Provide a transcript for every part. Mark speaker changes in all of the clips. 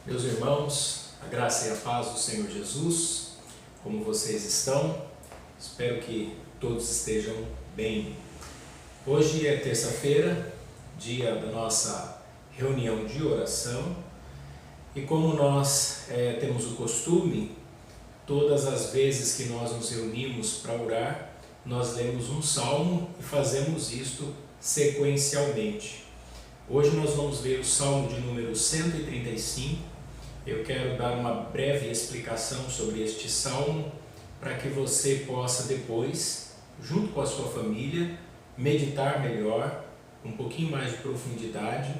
Speaker 1: Meus irmãos, a graça e a paz do Senhor Jesus, como vocês estão? Espero que todos estejam bem. Hoje é terça-feira, dia da nossa reunião de oração, e como nós temos o costume, todas as vezes que nós nos reunimos para orar, nós lemos um salmo e fazemos isto sequencialmente. Hoje nós vamos ver o salmo de número 135. Eu quero dar uma breve explicação sobre este salmo para que você possa depois, junto com a sua família, meditar melhor, um pouquinho mais de profundidade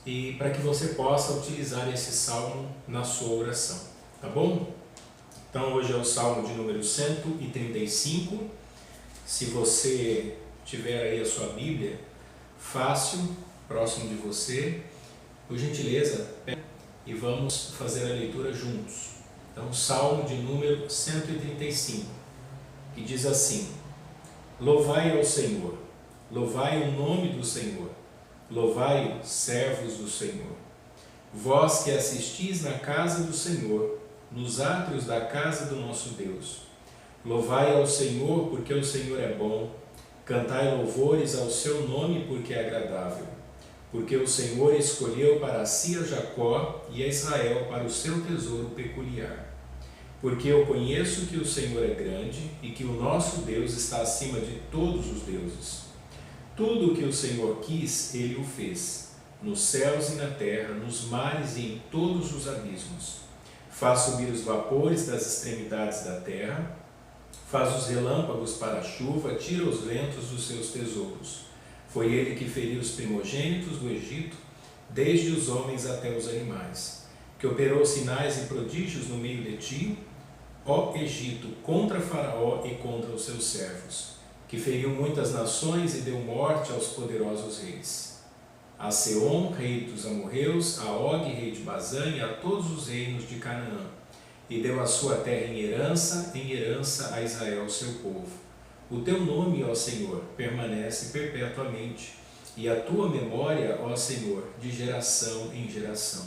Speaker 1: e para que você possa utilizar esse salmo na sua oração, tá bom? Então hoje é o salmo de número 135. Se você tiver aí a sua Bíblia fácil, próximo de você, por gentileza, e vamos fazer a leitura juntos. Então, o Salmo de número 135, que diz assim: Louvai ao Senhor, louvai o nome do Senhor, louvai-o, servos do Senhor. Vós que assistis na casa do Senhor, nos átrios da casa do nosso Deus. Louvai ao Senhor, porque o Senhor é bom, cantai louvores ao seu nome, porque é agradável. Porque o Senhor escolheu para si a Jacó e a Israel para o seu tesouro peculiar. Porque eu conheço que o Senhor é grande e que o nosso Deus está acima de todos os deuses. Tudo o que o Senhor quis, Ele o fez, nos céus e na terra, nos mares e em todos os abismos. Faz subir os vapores das extremidades da terra, faz os relâmpagos para a chuva, tira os ventos dos seus tesouros. Foi ele que feriu os primogênitos do Egito, desde os homens até os animais, que operou sinais e prodígios no meio de ti, ó Egito, contra Faraó e contra os seus servos, que feriu muitas nações e deu morte aos poderosos reis. A Seom, rei dos amorreus, a Og, rei de Bazã, e a todos os reinos de Canaã, e deu a sua terra em herança a Israel, seu povo. O teu nome, ó Senhor, permanece perpetuamente, e a tua memória, ó Senhor, de geração em geração.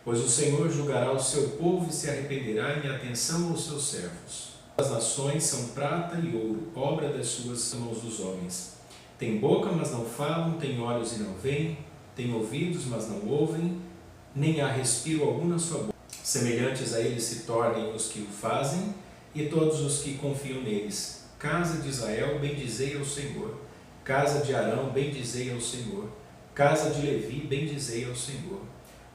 Speaker 1: Pois o Senhor julgará o seu povo e se arrependerá em atenção aos seus servos. As nações são prata e ouro, obra das suas mãos dos homens. Têm boca, mas não falam, têm olhos e não veem, têm ouvidos, mas não ouvem, nem há respiro algum na sua boca. Semelhantes a eles se tornem os que o fazem, e todos os que confiam neles. Casa de Israel, bendizei ao Senhor. Casa de Arão, bendizei ao Senhor. Casa de Levi, bendizei ao Senhor.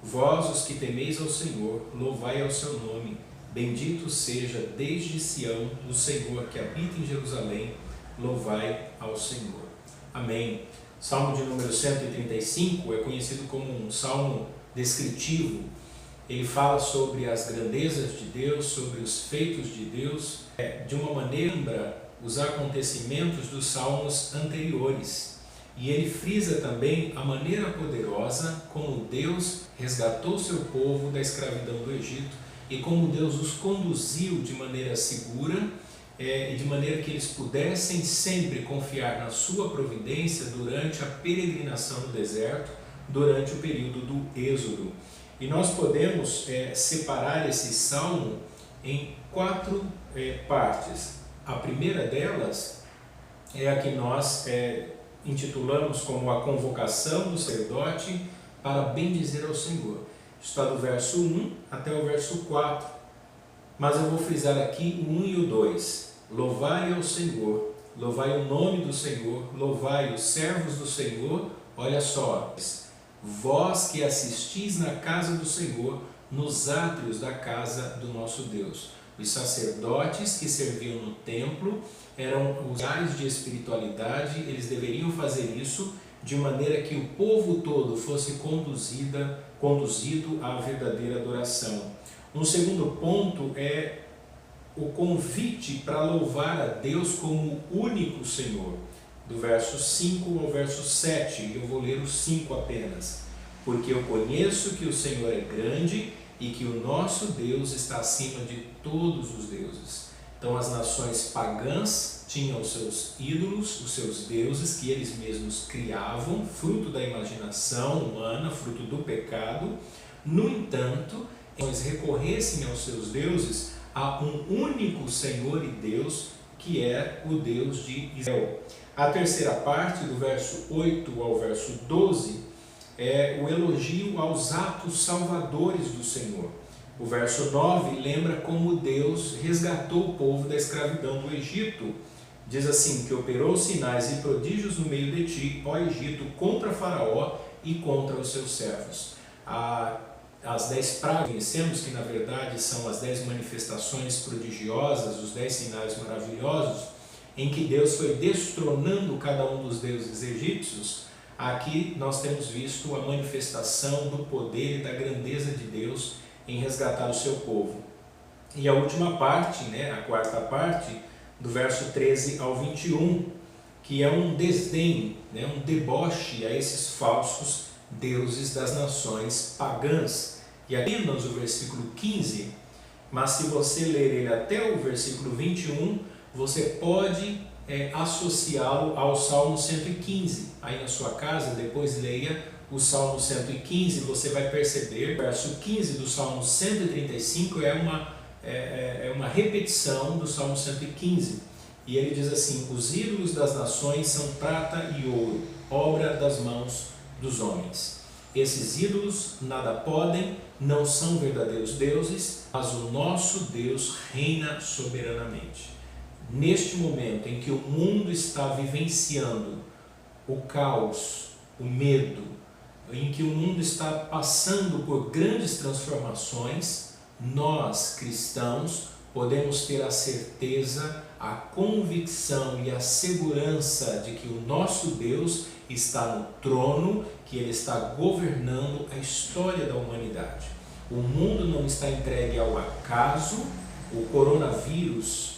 Speaker 1: Vós, os que temeis ao Senhor, louvai ao seu nome. Bendito seja desde Sião o Senhor que habita em Jerusalém. Louvai ao Senhor. Amém. Salmo de número 135 é conhecido como um salmo descritivo. Ele fala sobre as grandezas de Deus, sobre os feitos de Deus, de uma maneira os acontecimentos dos salmos anteriores. E ele frisa também a maneira poderosa como Deus resgatou seu povo da escravidão do Egito e como Deus os conduziu de maneira segura e de maneira que eles pudessem sempre confiar na sua providência durante a peregrinação no deserto, durante o período do Êxodo. E nós podemos separar esse salmo em quatro partes. A primeira delas é a que nós intitulamos como a convocação do sacerdote para bendizer ao Senhor. Está do verso 1 até o verso 4. Mas eu vou frisar aqui o 1 e o 2. Louvai ao Senhor, louvai o nome do Senhor, louvai os servos do Senhor. Olha só, vós que assistis na casa do Senhor, nos átrios da casa do nosso Deus. Os sacerdotes que serviam no templo eram os lugares de espiritualidade, eles deveriam fazer isso de maneira que o povo todo fosse conduzido à verdadeira adoração. Um segundo ponto é o convite para louvar a Deus como único Senhor. Do verso 5 ao verso 7, eu vou ler o 5 apenas. Porque eu conheço que o Senhor é grande e que o nosso Deus está acima de todos os deuses. Então as nações pagãs tinham os seus ídolos, os seus deuses que eles mesmos criavam, fruto da imaginação humana, fruto do pecado. No entanto, eles recorressem aos seus deuses, há um único Senhor e Deus, que é o Deus de Israel. A terceira parte, do verso 8 ao verso 12, é o elogio aos atos salvadores do Senhor. O verso 9 lembra como Deus resgatou o povo da escravidão do Egito. Diz assim, que operou sinais e prodígios no meio de ti, ó Egito, contra Faraó e contra os seus servos. As 10 pragas, conhecemos que na verdade são as 10 manifestações prodigiosas, os 10 sinais maravilhosos, em que Deus foi destronando cada um dos deuses egípcios. Aqui nós temos visto a manifestação do poder e da grandeza de Deus em resgatar o seu povo. E a última parte, a quarta parte, do verso 13 ao 21, que é um desdém, um deboche a esses falsos deuses das nações pagãs. E apenas o versículo 15, mas se você ler ele até o versículo 21, você pode associá-lo ao Salmo 115. Aí na sua casa, depois leia o Salmo 115, você vai perceber, o verso 15 do Salmo 135 é uma repetição do Salmo 115. E ele diz assim, os ídolos das nações são prata e ouro, obra das mãos dos homens. Esses ídolos nada podem, não são verdadeiros deuses, mas o nosso Deus reina soberanamente. Neste momento em que o mundo está vivenciando o caos, o medo, em que o mundo está passando por grandes transformações, nós, cristãos, podemos ter a certeza, a convicção e a segurança de que o nosso Deus está no trono, que Ele está governando a história da humanidade. O mundo não está entregue ao acaso. O coronavírus,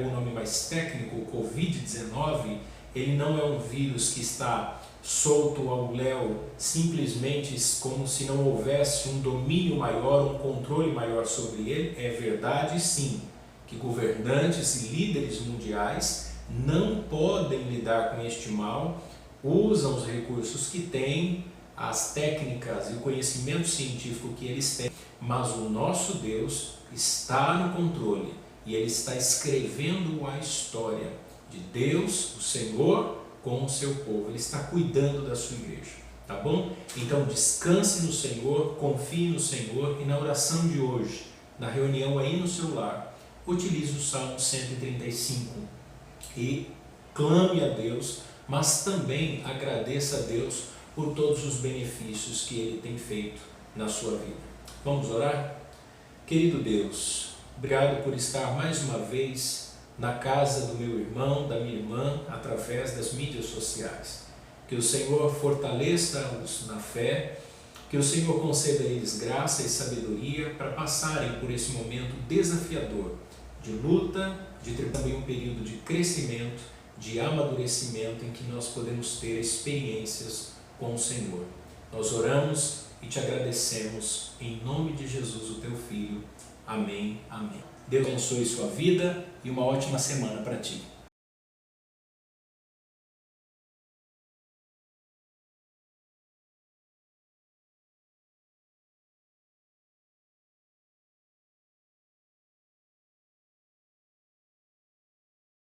Speaker 1: ou o nome mais técnico, o Covid-19, ele não é um vírus que está solto ao léu, simplesmente como se não houvesse um domínio maior, um controle maior sobre ele. É verdade, sim, que governantes e líderes mundiais não podem lidar com este mal, usam os recursos que têm, as técnicas e o conhecimento científico que eles têm, mas o nosso Deus está no controle e Ele está escrevendo a história de Deus, o Senhor, com o seu povo. Ele está cuidando da sua igreja, tá bom? Então descanse no Senhor, confie no Senhor e na oração de hoje, na reunião aí no seu lar, utilize o Salmo 135 e clame a Deus, mas também agradeça a Deus por todos os benefícios que Ele tem feito na sua vida. Vamos orar? Querido Deus, obrigado por estar mais uma vez na casa do meu irmão, da minha irmã, através das mídias sociais. Que o Senhor fortaleça-os na fé, que o Senhor conceda a eles graça e sabedoria para passarem por esse momento desafiador de luta, de ter também um período de crescimento, de amadurecimento, em que nós podemos ter experiências com o Senhor. Nós oramos e te agradecemos em nome de Jesus, o teu Filho. Amém, amém. Deus abençoe sua vida e uma ótima semana para ti.